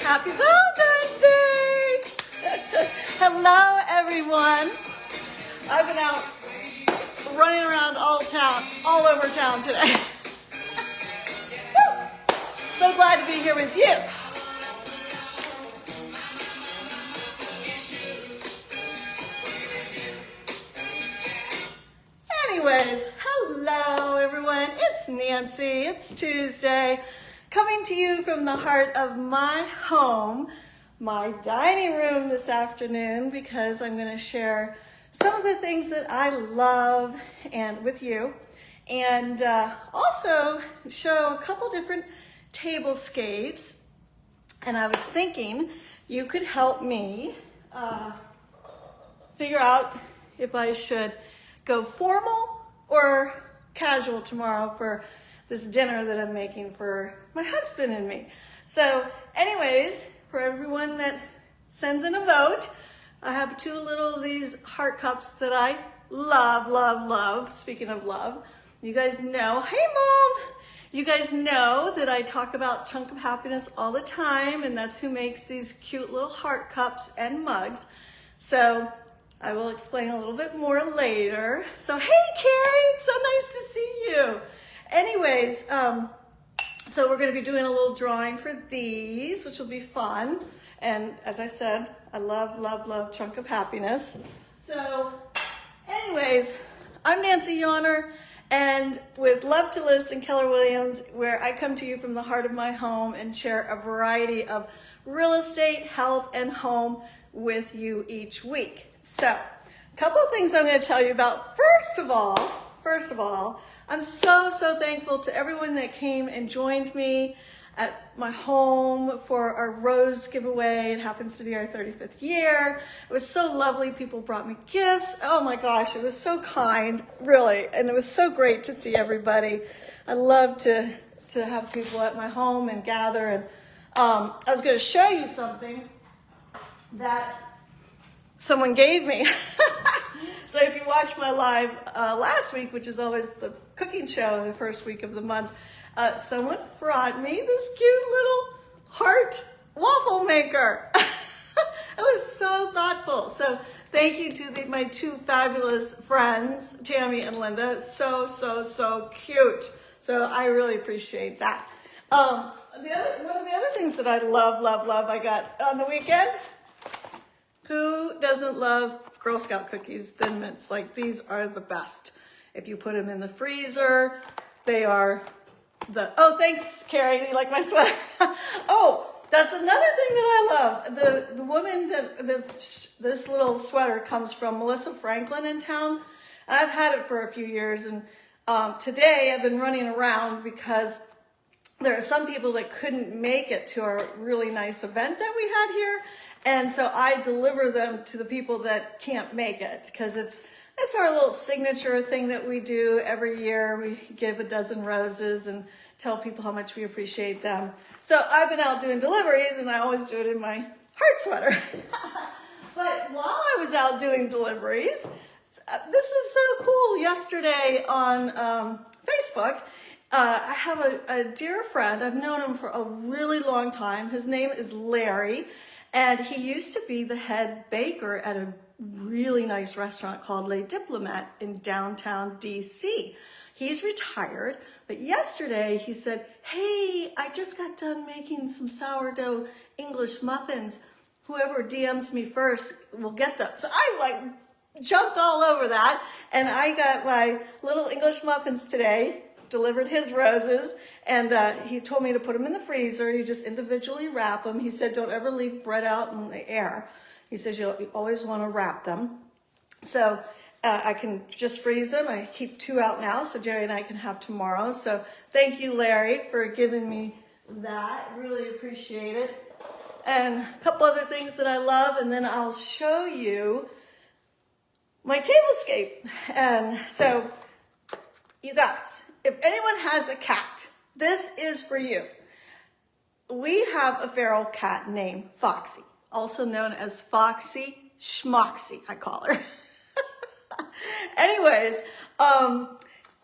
Happy Valentine's Day! Hello, everyone. I've been out running around all over town today. So glad to be here with you. Anyways, hello, everyone. It's Nancy. It's Tuesday. Coming to you from the heart of my home, my dining room this afternoon, because I'm going to share some of the things that I love and with you, and also show a couple different tablescapes. And I was thinking you could help me figure out if I should go formal or casual tomorrow for this dinner that I'm making for my husband and me. So anyways, for everyone that sends in a vote, I have two little of these heart cups that I love. Speaking of love, you guys know, hey Mom, you guys know that I talk about Chunk of Happiness all the time, and that's who makes these cute little heart cups and mugs. So I will explain a little bit more later. So hey Carrie, so nice to see you. Anyways, so we're going to be doing a little drawing for these, which will be fun. And as I said, I love Chunk of Happiness. So anyways, I'm Nancy Yawner, and with Love to List and Keller Williams, where I come to you from the heart of my home and share a variety of real estate, health, and home with you each week. So a couple of things I'm going to tell you about. First of all, I'm so thankful to everyone that came and joined me at my home for our rose giveaway. It happens to be our 35th year. It was so lovely. People brought me gifts. Oh my gosh, it was so kind, really. And it was so great to see everybody. I love to have people at my home and gather. And I was going to show you something that someone gave me. So if you watched my live last week, which is always the cooking show the first week of the month, someone brought me this cute little heart waffle maker. It was so thoughtful. So thank you to my two fabulous friends, Tammy and Linda. So cute. So I really appreciate that. One of the other things that I love, I got on the weekend. Who doesn't love Girl Scout cookies, Thin Mints? Like, these are the best. If you put them in the freezer, they are oh, thanks, Carrie. You like my sweater? Oh, that's another thing that I love. The woman this little sweater comes from, Melissa Franklin in town. And I've had it for a few years. And today I've been running around because there are some people that couldn't make it to our really nice event that we had here. And so I deliver them to the people that can't make it, because it's our little signature thing that we do every year. We give a dozen roses and tell people how much we appreciate them. So I've been out doing deliveries, and I always do it in my heart sweater. But while I was out doing deliveries, this was so cool. Yesterday on Facebook, I have a dear friend. I've known him for a really long time. His name is Larry. And he used to be the head baker at a really nice restaurant called Les Diplomats in downtown DC. He's retired, but yesterday he said, hey, I just got done making some sourdough English muffins. Whoever DMs me first will get them. So I jumped all over that, and I got my little English muffins today, delivered his roses, and he told me to put them in the freezer. You just individually wrap them. He said, don't ever leave bread out in the air. He says, you always want to wrap them. So I can just freeze them. I keep 2 out now, so Jerry and I can have tomorrow. So thank you, Larry, for giving me that. Really appreciate it. And a couple other things that I love, and then I'll show you my tablescape. And so, you guys, if anyone has a cat, this is for you. We have a feral cat named Foxy, also known as Foxy Schmoxy, I call her. Anyways,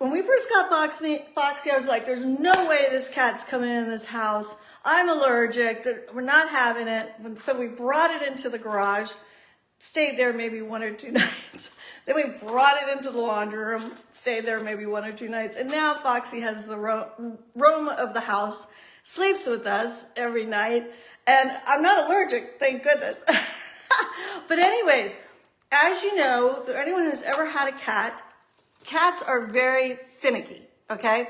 when we first got Foxy, I was like, there's no way this cat's coming in this house. I'm allergic. We're not having it. And so we brought it into the garage, stayed there maybe 1 or 2 nights. Then we brought it into the laundry room, stayed there maybe 1 or 2 nights. And now Foxy has the room of the house, sleeps with us every night. And I'm not allergic, thank goodness. But anyways, as you know, for anyone who's ever had a cat, cats are very finicky, okay?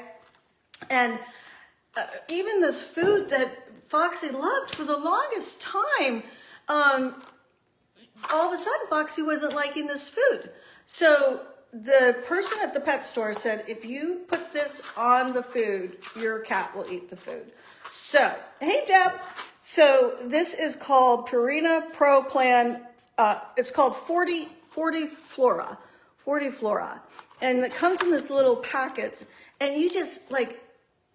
And even this food that Foxy loved for the longest time, all of a sudden Foxy wasn't liking this food. So the person at the pet store said, if you put this on the food, your cat will eat the food. So, hey Deb. So this is called Purina Pro Plan. It's called 40 Flora. And it comes in this little packets, and you just like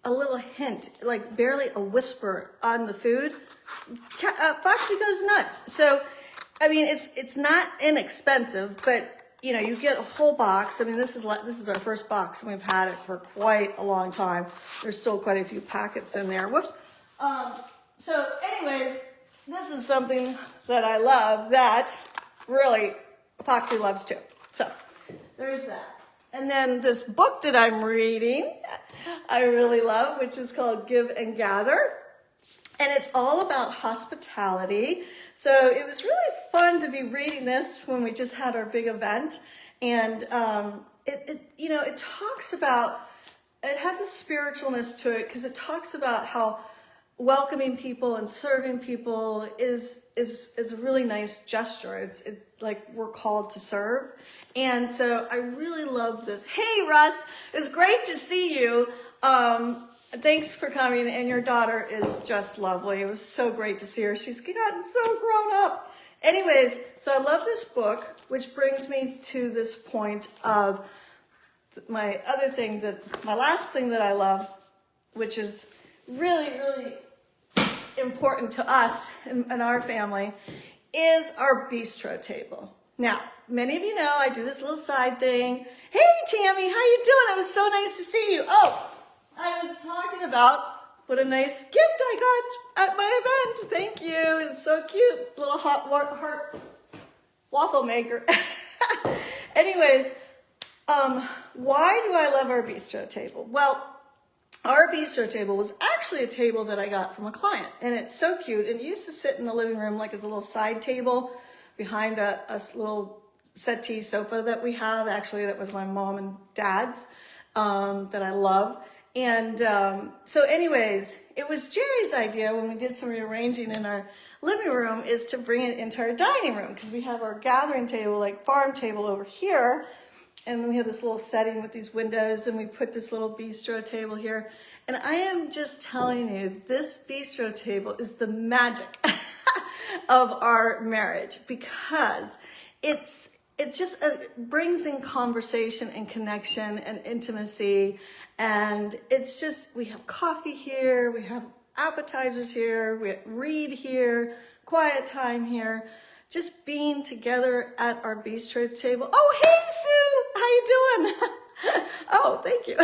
a little hint, like barely a whisper on the food. Foxy goes nuts. So, I mean, it's not inexpensive, but you know, you get a whole box. I mean, this is our first box, and we've had it for quite a long time. There's still quite a few packets in there. Whoops. So, anyways, this is something that I love that really Foxy loves too. So, there's that. And then this book that I'm reading, I really love, which is called Give and Gather. And it's all about hospitality. So it was really fun to be reading this when we just had our big event. And it talks about, it has a spiritualness to it because it talks about how welcoming people and serving people is a really nice gesture. It's like we're called to serve. And so I really love this. Hey, Russ, it's great to see you. Thanks for coming, and your daughter is just lovely. It was so great to see her. She's gotten so grown up. Anyways, so I love this book, which brings me to this point of my last thing that I love, which is really, really important to us and our family, is our bistro table. Now, many of you know I do this little side thing. Hey, Tammy, how you doing? It was so nice to see you. Oh, I was talking about what a nice gift I got at my event. Thank you. It's so cute. Little heart waffle maker. Anyways, why do I love our bistro table? Well, our bistro table was actually a table that I got from a client, and it's so cute. And it used to sit in the living room like as a little side table behind a little settee sofa that we have. Actually, that was my mom and dad's that I love. And so anyways, it was Jerry's idea when we did some rearranging in our living room is to bring it into our dining room because we have our gathering table, like farm table over here. And we have this little setting with these windows, and we put this little bistro table here. And I am just telling you, this bistro table is the magic of our marriage because it just brings in conversation and connection and intimacy. And it's just, we have coffee here, we have appetizers here, we read here, quiet time here, just being together at our bistro table. Oh, hey, Sue, how you doing? Oh, thank you.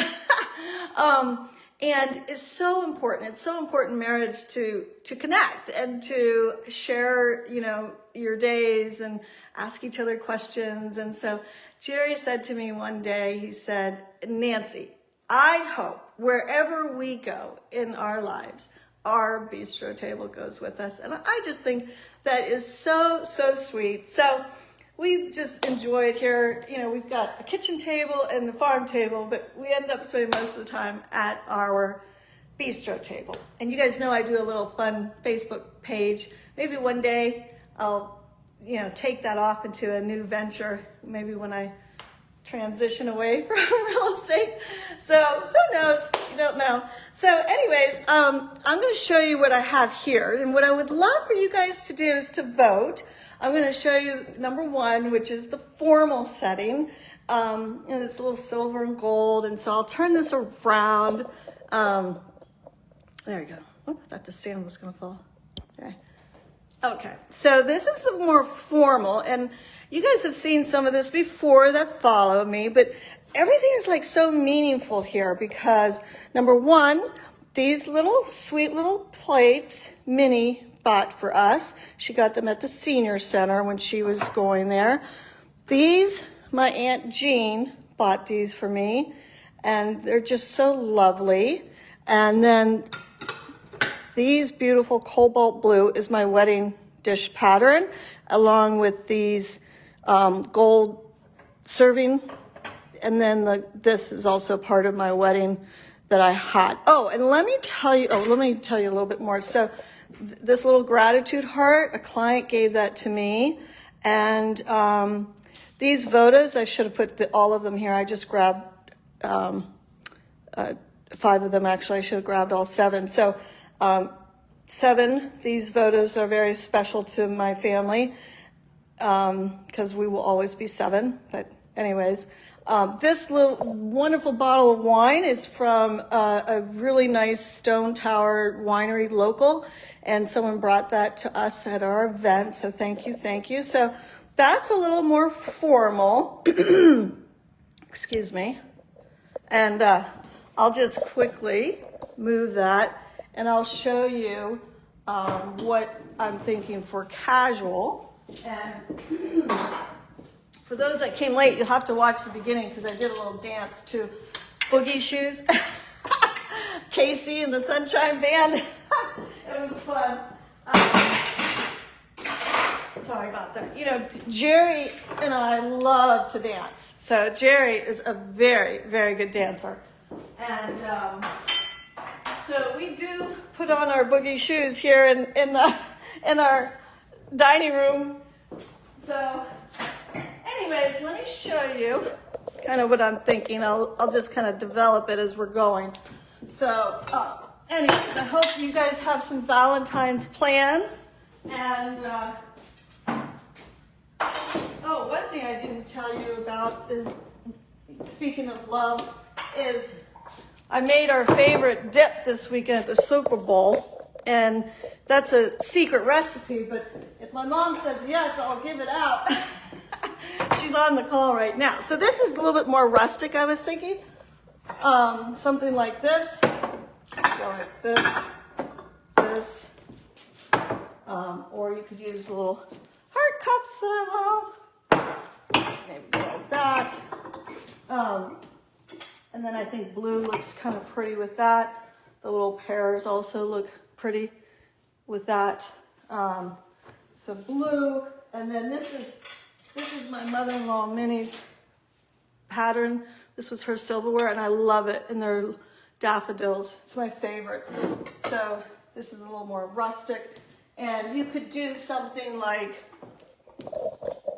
And it's so important. It's so important in marriage to connect and to share, your days and ask each other questions. And so Jerry said to me one day, he said, Nancy, I hope wherever we go in our lives, our bistro table goes with us. And I just think that is so, so sweet. So we just enjoy it here. We've got a kitchen table and the farm table, but we end up spending most of the time at our bistro table. And you guys know I do a little fun Facebook page. Maybe one day I'll, take that off into a new venture. Maybe when I transition away from real estate. So who knows? You don't know. So anyways, I'm going to show you what I have here. And what I would love for you guys to do is to vote. I'm going to show you number one, which is the formal setting. And it's a little silver and gold. And so I'll turn this around. There you go. Oh, I thought the stand was going to fall. Okay. So this is the more formal. And you guys have seen some of this before that follow me, but everything is like so meaningful here because number one, these little sweet little plates, Minnie bought for us. She got them at the senior center when she was going there. These, my Aunt Jean bought these for me, and they're just so lovely. And then these beautiful cobalt blue is my wedding dish pattern, along with these gold serving. And then this is also part of my wedding that I had. Oh, and let me tell you a little bit more. So this little gratitude heart, a client gave that to me. And these votives, I should have put all of them here. I just grabbed 5 of them, actually. I should have grabbed all 7. So 7, these votives are very special to my family because we will always be 7. But anyways, this little wonderful bottle of wine is from a really nice Stone Tower winery local, and someone brought that to us at our event, so thank you. So that's a little more formal. Excuse me. And I'll just quickly move that, and I'll show you what I'm thinking for casual. And for those that came late, you'll have to watch the beginning because I did a little dance to Boogie Shoes. Casey and the Sunshine Band. It was fun. Sorry about that. You know, Jerry and I love to dance. So Jerry is a very, very good dancer. And so we do put on our Boogie Shoes here in our dining room. So anyways, let me show you kind of what I'm thinking. I'll just kind of develop it as we're going. So anyways, I hope you guys have some Valentine's plans. And one thing I didn't tell you about is, speaking of love, is I made our favorite dip this weekend at the Super Bowl. And that's a secret recipe, but if my mom says yes, I'll give it out. She's on the call right now. So this is a little bit more rustic, I was thinking. Something like this. Go like this. Or you could use the little heart cups that I love. Maybe go like that. And then I think blue looks kind of pretty with that. The little pears also look pretty with that. So blue, and then this is my mother-in-law Minnie's pattern. This was her silverware, and I love it. And they're daffodils. It's my favorite. So this is a little more rustic. And you could do something like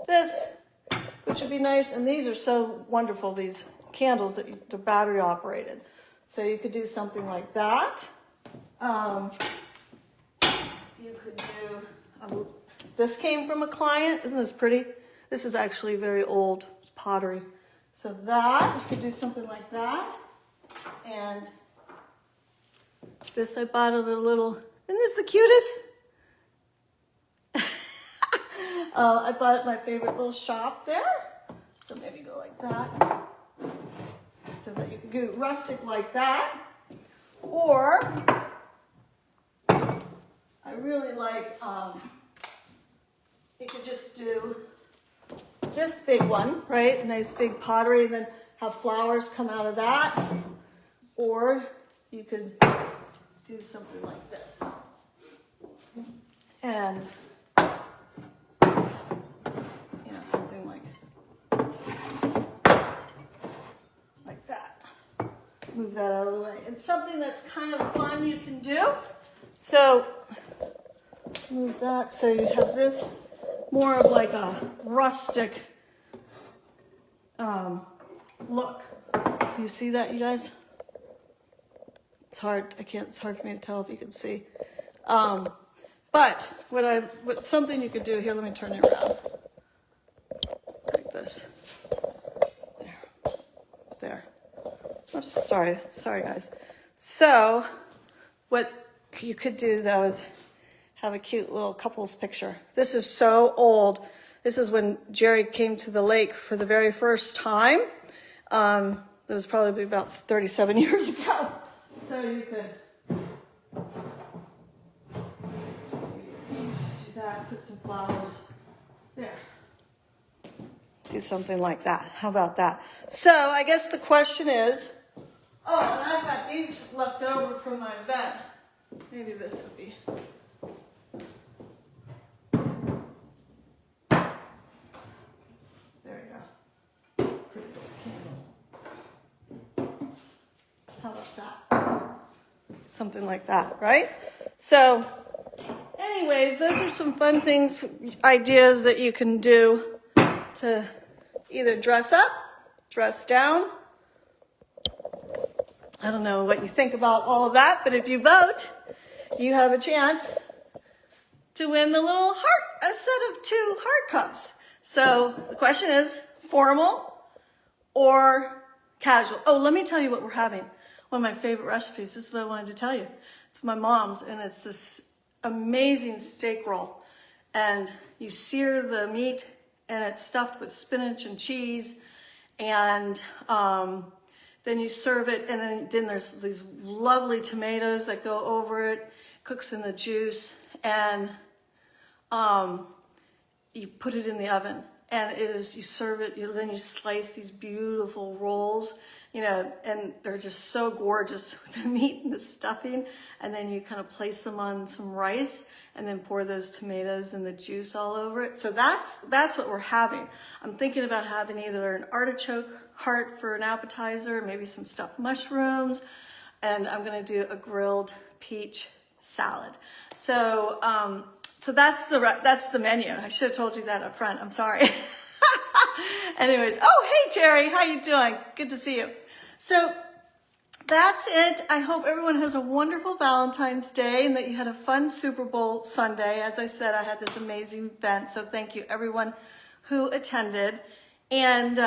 this, which would be nice. And these are so wonderful, these candles that they're battery operated. So you could do something like that. You could do, this came from a client. Isn't this pretty? This is actually very old pottery. So that, you could do something like that. And this I bought at a little, isn't this the cutest? I bought at my favorite little shop there. So maybe go like that. So that you could do rustic like that. Or, I really like, you could just do this big one, right? A nice big pottery, and then have flowers come out of that. Or you could do something like this. And, you know, something like, like that. Move that out of the way. And something that's kind of fun you can do. So, move that so you have this more of like a rustic look. Can you see that, you guys? It's hard. It's hard for me to tell if you can see. But what something you could do here. Let me turn it around like this. There. Oops, sorry, guys. So, what you could do though is have a cute little couples picture. This is so old. This is when Jerry came to the lake for the very first time. That was probably about 37 years ago. So you could just do that, put some flowers there. Do something like that. How about that? So I guess the question is, oh, and I've got these left over from my event. Maybe this would be. There you go. Pretty little candle. How about that? Something like that, right? So, anyways, those are some fun things, ideas that you can do to either dress up, dress down. I don't know what you think about all of that, but if you vote, you have a chance to win the little heart, a set of 2 heart cups. So the question is, formal or casual? Oh, let me tell you what we're having. One of my favorite recipes. This is what I wanted to tell you. It's my mom's, and it's this amazing steak roll. And you sear the meat, and it's stuffed with spinach and cheese, and then you serve it, and then there's these lovely tomatoes that go over it, cooks in the juice, and you put it in the oven. And it is, you serve it, then you slice these beautiful rolls, you know, and they're just so gorgeous with the meat and the stuffing. And then you kind of place them on some rice and then pour those tomatoes and the juice all over it. So that's what we're having. I'm thinking about having either an artichoke heart for an appetizer, maybe some stuffed mushrooms, and I'm gonna do a grilled peach salad. So, so that's the menu. I should have told you that up front. I'm sorry. Anyways, oh, hey, Terry, how you doing? Good to see you. So that's it. I hope everyone has a wonderful Valentine's Day and that you had a fun Super Bowl Sunday. As I said, I had this amazing event, so thank you everyone who attended. And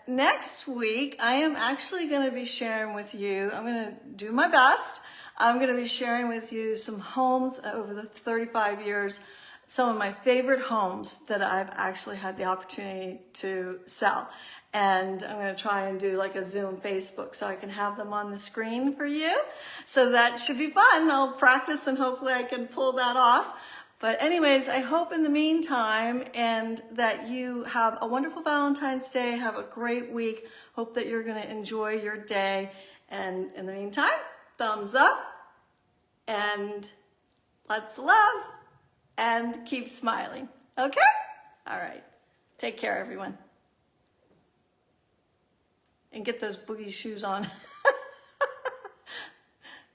next week, I am actually going to be sharing with you, I'm going to do my best. I'm going to be sharing with you some homes over the 35 years, some of my favorite homes that I've actually had the opportunity to sell. And I'm going to try and do like a Zoom Facebook so I can have them on the screen for you. So that should be fun. I'll practice and hopefully I can pull that off. But anyways, I hope in the meantime and that you have a wonderful Valentine's Day. Have a great week. Hope that you're going to enjoy your day. And in the meantime, thumbs up and lots of love and keep smiling. Okay? All right. Take care, everyone. And get those boogie shoes on.